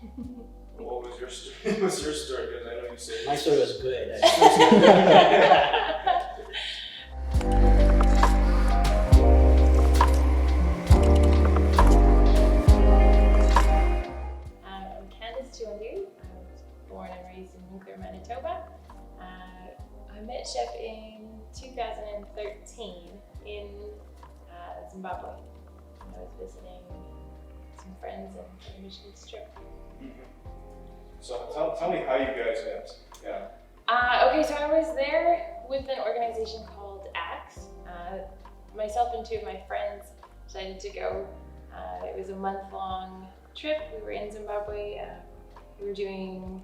What was your story? What was your story? Because I know you said my story was good. Born and raised in Winkler, Manitoba. I met Shep in 2013 in Zimbabwe. I was visiting some friends and a mission trip. Mm-hmm. So tell me how you guys met. Yeah. Okay, so I was there with an organization called ACTS. Myself and two of my friends decided to go. It was a month-long trip. We were in Zimbabwe. We were doing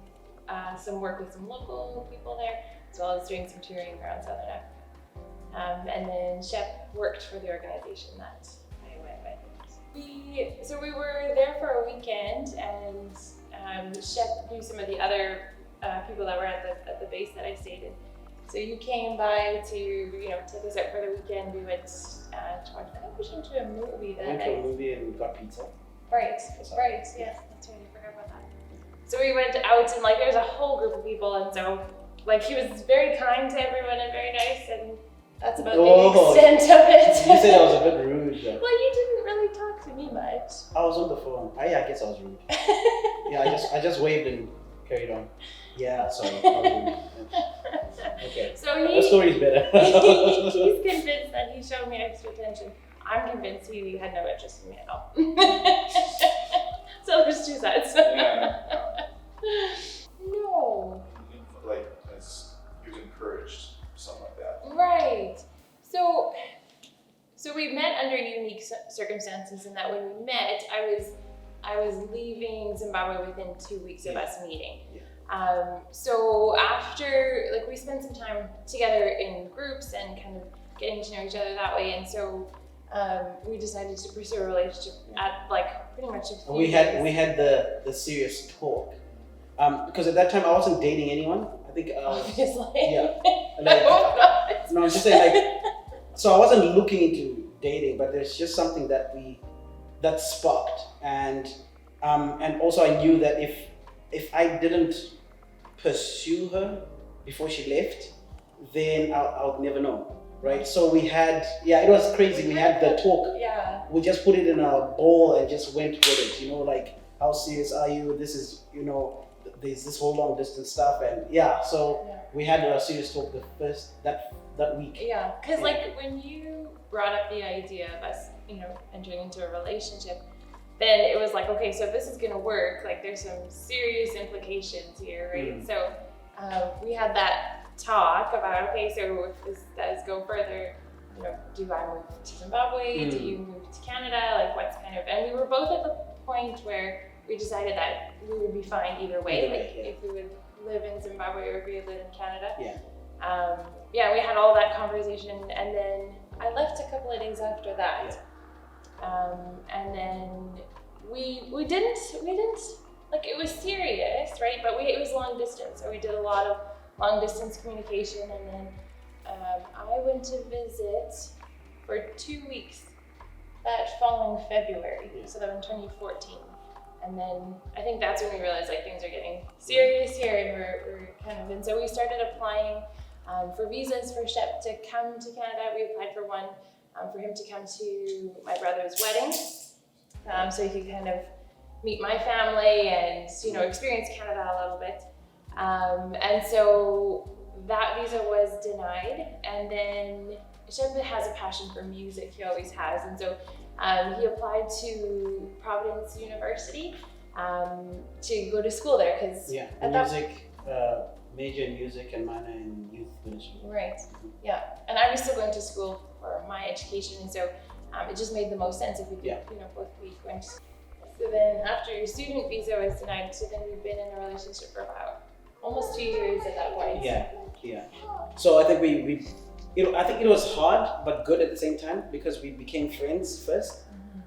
some work with some local people there, as well as doing some touring around Southern Africa. And then Shep worked for the organization that I went with. So we were there for a weekend, and Shep knew some of the other people that were at the base that I stayed in. So you came by to take us out for the weekend. We went to watch, I think we went to a movie that Went night. to a movie and got pizza. Right, yes, that's right, I forgot about that. So we went out and there's a whole group of people, and so he was very kind to everyone and very nice, and that's about the extent of it. You said I was a bit rude though. Well, you didn't really talk to me much. I was on the phone. I guess I was rude. Yeah, I just waved and carried on. Yeah, sorry. I was rude. Okay. So the story's better. he's convinced that he showed me extra attention. I'm convinced he had no interest in me at all. So there's two sides. Yeah. No. As he was encouraged, something like that. Right. So we met under unique circumstances, in that when we met, I was leaving Zimbabwe within 2 weeks of us meeting. Yeah. So after, we spent some time together in groups and kind of getting to know each other that way, and so we decided to pursue a relationship at pretty much a few we had the serious talk. Because at that time I wasn't dating anyone. I think obviously. Yeah. No, I'm just saying so I wasn't looking into dating, but there's just something that sparked, and also I knew that if I didn't pursue her before she left, then I would never know. Right, so we had, it was crazy. We had the talk. Yeah. We just put it in a bowl and just went with it. How serious are you? This is, there's this whole long distance stuff, and we had a serious talk that week. Yeah, because when you brought up the idea of us, entering into a relationship, then it was okay, so if this is gonna work, there's some serious implications here, right? So we had that talk about, okay, so if this does go further, do I move to Zimbabwe? Do you move to Canada? What's and we were both at the point where we decided that we would be fine either way, if we would live in Zimbabwe or if we would live in Canada. We had all that conversation, and then I left a couple of days after that. And then we didn't it was serious, right? But it was long distance, so we did a lot of long distance communication, and then I went to visit for 2 weeks that following February, so that was in 2014. And then I think that's when we realized things are getting serious here, and we're and so we started applying for visas for Shep to come to Canada. We applied for one for him to come to my brother's wedding, so he could meet my family and experience Canada a little bit. And so that visa was denied, and then Shep has a passion for music, he always has, and so he applied to Providence University to go to school there, because major in music and minor in youth ministry. Right, and I was still going to school for my education, and so it just made the most sense if we could, both be going to school. So then after your student visa was denied, so then we've been in a relationship for about almost 2 years at that point. So I think I think it was hard but good at the same time, because we became friends first,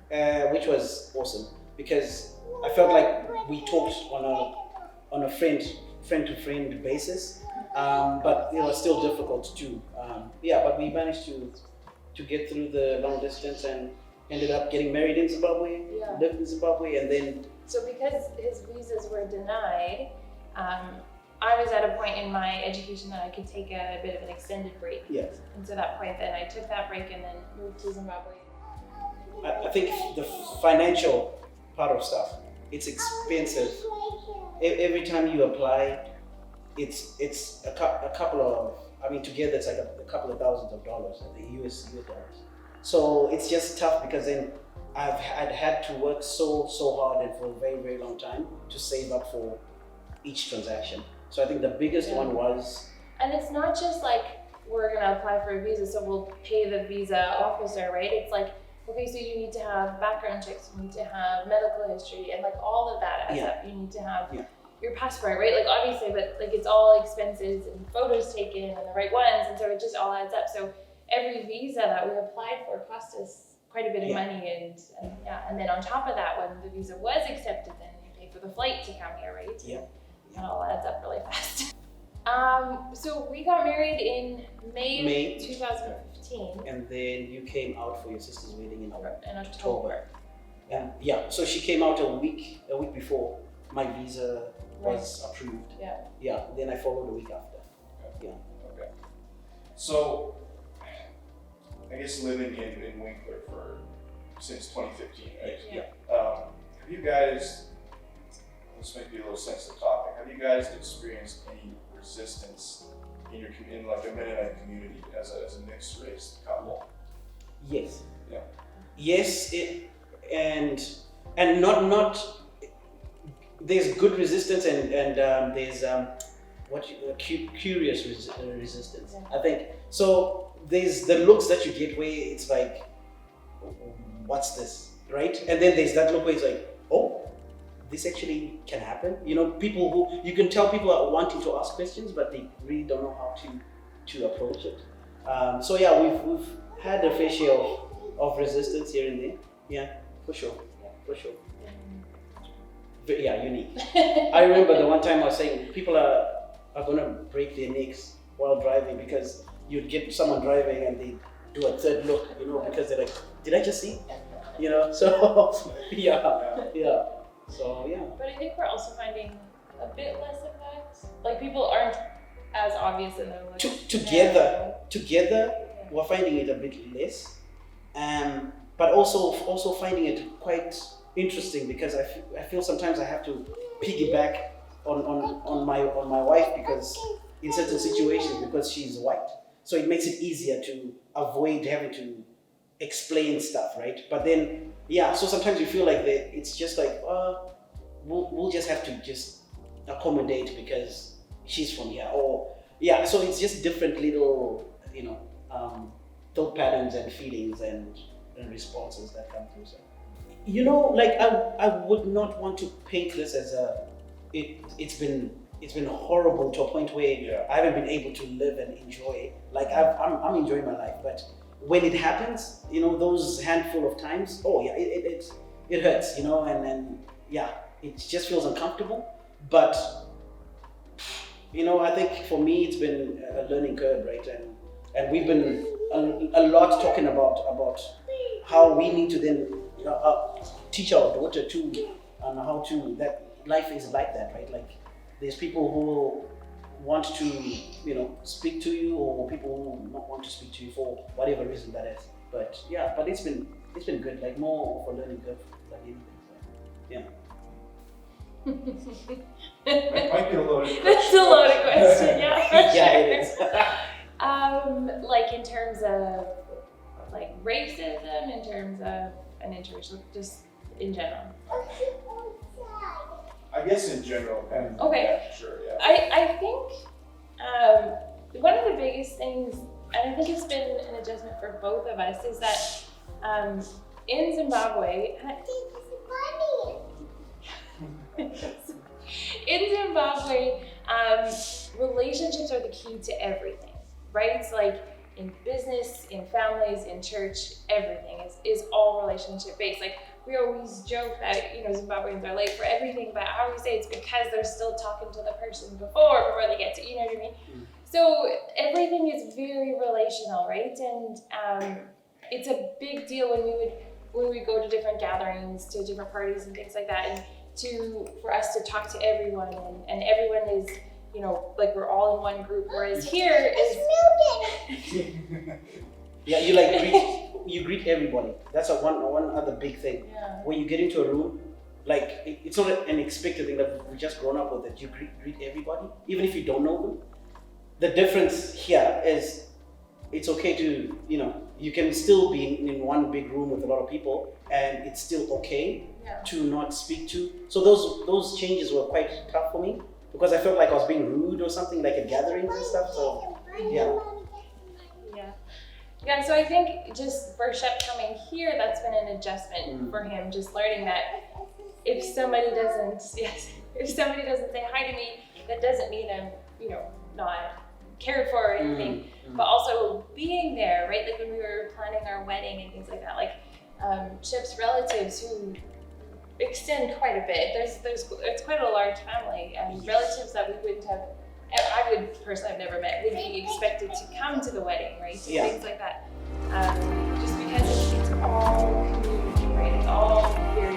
which was awesome, because I felt like we talked on a friend to friend basis, but it was still difficult too. But we managed to get through the long distance, and ended up getting married in Zimbabwe, Yeah. lived in Zimbabwe, and then So because his visas were denied, I was at a point in my education that I could take a bit of an extended break. yes, And so that point then I took that break and then moved to Zimbabwe. I think the financial part of stuff, it's expensive. Every time you apply, it's a couple of, I mean, together it's like a couple of thousands of dollars, the US dollars. So it's just tough because then I'd had to work so hard and for a very, very long time to save up for each transaction. So I think the biggest one was, And it's not just like we're gonna apply for a visa, so we'll pay the visa officer, right? It's like, okay, so you need to have background checks, you need to have medical history, and like all of that adds up. You need to have your passport, right? Like obviously, but like it's all expenses and photos taken and the right ones, and so it just all adds up. So every visa that we applied for cost us quite a bit of money, and then on top of that, when the visa was accepted, then you pay for the flight to come here, right? Yeah. That all adds up really fast. So we got married in May 2015. and then you came out for your sister's wedding in In October. And so she came out a week before my visa was approved. Yeah, then I followed a week after. Okay. So, I guess living in Winkler since 2015, right? Yeah. Have you guys, this might be a little sensitive topic, have you guys experienced any resistance in like a Mennonite community as a mixed race couple? Yes. Yeah. Yes, and not there's good resistance and there's curious resistance. Yeah. I think so. There's the looks that you get where it's like, what's this, right? And then there's that look where it's like, oh, this actually can happen. You know, people who you can tell people are wanting to ask questions, but they really don't know how to approach it. So yeah, we've had a fair share of resistance here and there. Yeah, for sure. But yeah, unique. I remember the one time I was saying people are gonna break their necks while driving because you'd get someone driving and they do a third look, you know, because they're like, did I just see? You know, so yeah. So yeah. But I think we're also finding a bit less of that. Like people aren't as obvious in their looks. Together, we're finding it a bit less, but also finding it quite interesting because I feel sometimes I have to piggyback on my wife because in certain situations because she's white, so it makes it easier to avoid having to explain stuff, right? But then so sometimes you feel like it's just like we'll just have to just accommodate because she's from here, or so it's just different little thought patterns and feelings and responses that come through. So, you know, like I would not want to paint this as it's been horrible to a point where I haven't been able to live and enjoy. Like I'm enjoying my life, but when it happens, you know, those handful of times, it hurts, you know, and it just feels uncomfortable. But you know, I think for me it's been a learning curve, right? And we've been a lot talking about how we need to then teach our daughter too on how to, that life is like that, right? Like there's people who want to, you know, speak to you, or people who not want to speak to you for whatever reason that is. But it's been good, like more of a learning curve than anything. So, It might be a loaded question. That's a loaded question, yeah, for sure. Yeah, it is. Like in terms of like racism, in terms of an interracial, just in general. I guess in general, and Okay. yeah, sure, yeah. I think one of the biggest things, and I think it's been an adjustment for both of us, is that in Zimbabwe, relationships are the key to everything, right? It's like in business, in families, in church, everything is all relationship based. Like we always joke that, you know, Zimbabweans are late for everything, but I always say it's because they're still talking to the person before they get to, you know what I mean? So everything is very relational, right? And it's a big deal when we would when we go to different gatherings, to different parties and things like that, and for us to talk to everyone, and everyone is, you know, like we're all in one group, whereas here is Yeah, you greet everybody. That's one other big thing. yeah. When you get into a room, like it's not an expected thing that we've just grown up with, that you greet everybody, even if you don't know them. The difference here is it's okay to, you know, you can still be in one big room with a lot of people and it's still okay to not speak to. So those changes were quite tough for me because I felt like I was being rude or something, like at gatherings and stuff. So Yeah, so I think just for Shep coming here, that's been an adjustment for him, just learning that if somebody doesn't say hi to me, that doesn't mean I'm, you know, not cared for or anything. But also being there, right? Like when we were planning our wedding and things like that, like Shep's relatives who extend quite a bit. It's quite a large family, and relatives that we wouldn't have, I would personally have never met, would be expected to come to the wedding, right? So things like that. Just because it's all community, right? It's all here